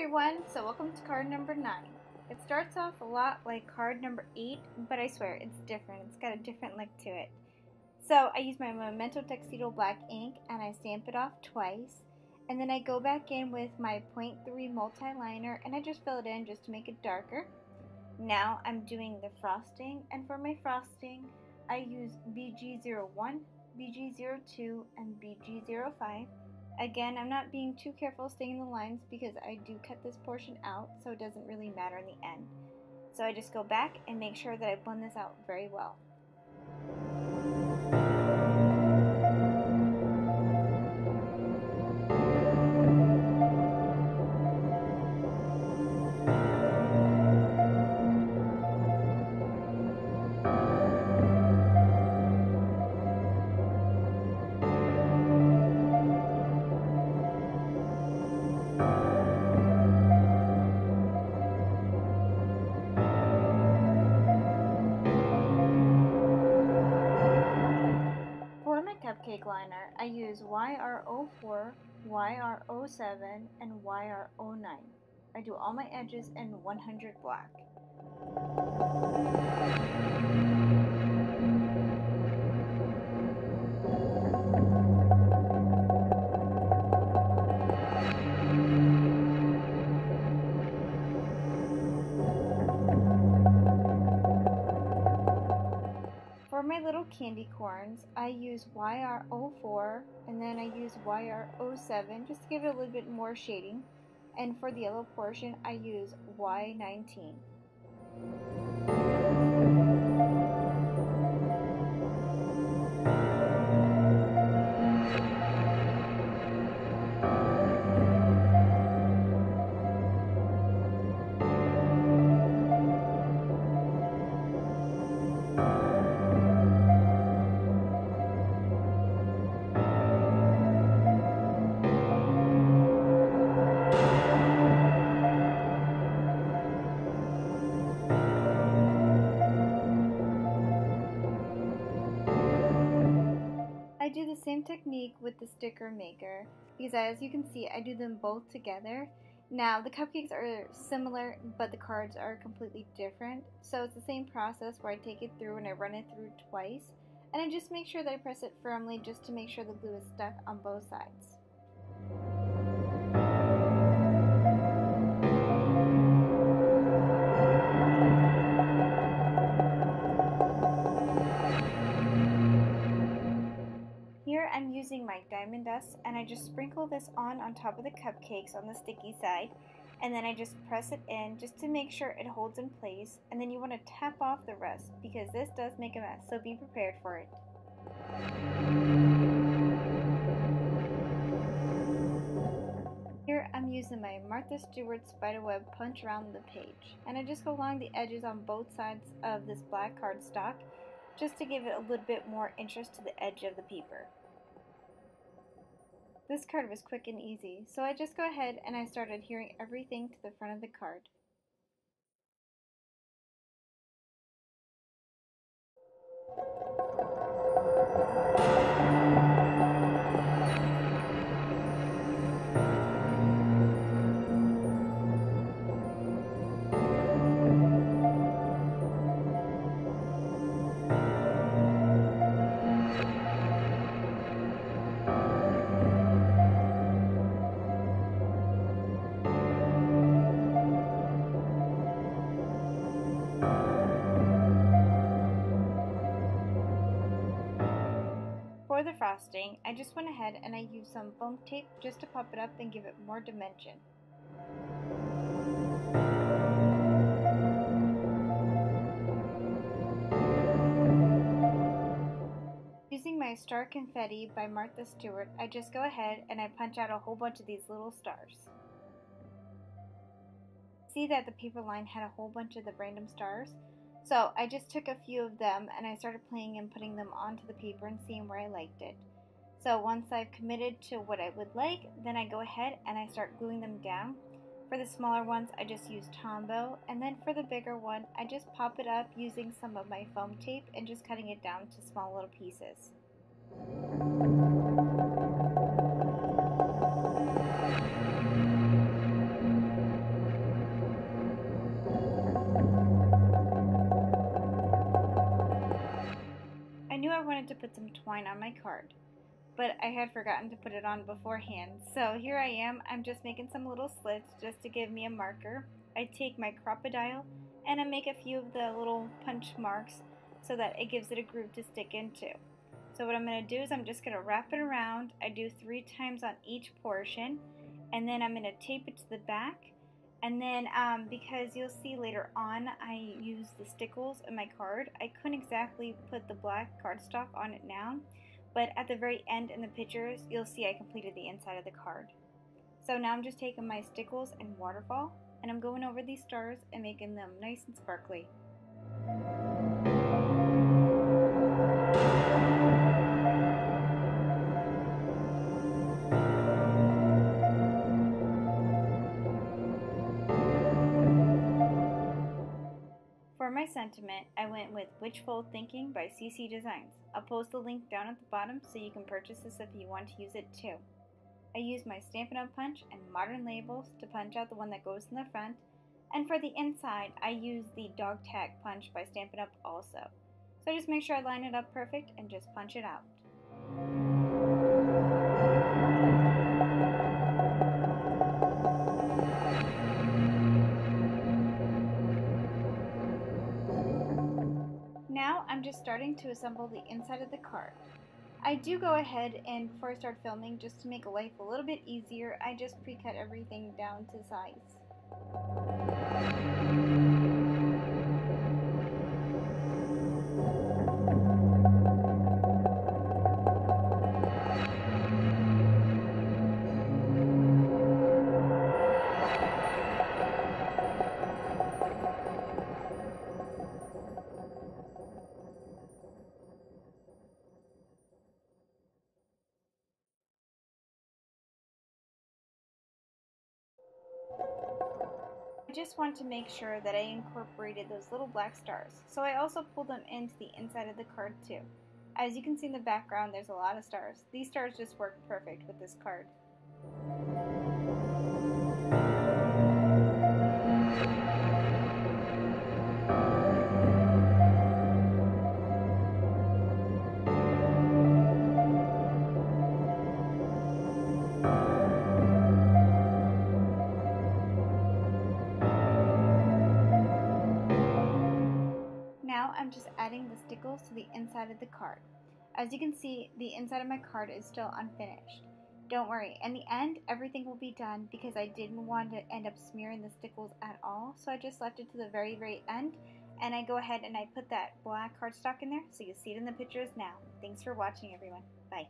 everyone, so welcome to card number 9. It starts off a lot like card number 8, but I swear it's different. It's got a different look to it. So I use my Momento tuxedo black ink and I stamp it off twice, and then I go back in with my 0.3 multi-liner and I just fill it in just to make it darker. Now I'm doing the frosting, and for my frosting I use BG01, BG02, and BG05. Again, I'm not being too careful staying in the lines because I do cut this portion out, so it doesn't really matter in the end. So I just go back and make sure that I blend this out very well. Cupcake liner, I use YR04, YR07, and YR09. I do all my edges in 100 black. For my little candy corns, I use YR04 and then I use YR07 just to give it a little bit more shading. And for the yellow portion, I use Y19. I do the same technique with the sticker maker because, as you can see, I do them both together. Now the cupcakes are similar but the cards are completely different, so it's the same process where I take it through and I run it through twice, and I just make sure that I press it firmly just to make sure the glue is stuck on both sides. Here I'm using my diamond dust and I just sprinkle this on top of the cupcakes on the sticky side, and then I just press it in just to make sure it holds in place, and then you want to tap off the rest because this does make a mess, so be prepared for it. Here I'm using my Martha Stewart Spiderweb punch around the page, and I just go along the edges on both sides of this black cardstock just to give it a little bit more interest to the edge of the paper. This card was quick and easy, so I just go ahead and I start adhering everything to the front of the card. For the frosting, I just went ahead and I used some foam tape just to pop it up and give it more dimension. Using my star confetti by Martha Stewart, I just go ahead and I punch out a whole bunch of these little stars. See that the paper line had a whole bunch of the random stars? So I just took a few of them and I started playing and putting them onto the paper and seeing where I liked it. So once I've committed to what I would like, then I go ahead and I start gluing them down. For the smaller ones, I just use Tombow, and then for the bigger one, I just pop it up using some of my foam tape and just cutting it down to small little pieces. twine on my card, but I had forgotten to put it on beforehand. So here I am, I'm just making some little slits just to give me a marker. I take my crocodile and I make a few of the little punch marks so that it gives it a groove to stick into. So what I'm going to do is I'm just going to wrap it around. I do 3 times on each portion, and then I'm going to tape it to the back. And then because you'll see later on I use the stickles in my card, I couldn't exactly put the black cardstock on it now, but at the very end in the pictures you'll see I completed the inside of the card. So now I'm just taking my stickles and waterfall, and I'm going over these stars and making them nice and sparkly. For my sentiment, I went with Witchful Thinking by CC Designs. I'll post the link down at the bottom so you can purchase this if you want to use it too. I use my Stampin' Up! Punch and modern labels to punch out the one that goes in the front, and for the inside I use the dog tag punch by Stampin' Up! Also. So just make sure I line it up perfect and just punch it out. Now I'm just starting to assemble the inside of the card. I do go ahead and before I start filming, just to make life a little bit easier, I just pre-cut everything down to size. I just want to make sure that I incorporated those little black stars, so I also pulled them into the inside of the card too. As you can see in the background, there's a lot of stars. These stars just work perfect with this card. Now I'm just adding the stickles to the inside of the card. As you can see, the inside of my card is still unfinished. Don't worry, in the end everything will be done because I didn't want to end up smearing the stickles at all, so I just left it to the very end, and I go ahead and I put that black cardstock in there so you see it in the pictures now. Thanks for watching everyone. Bye.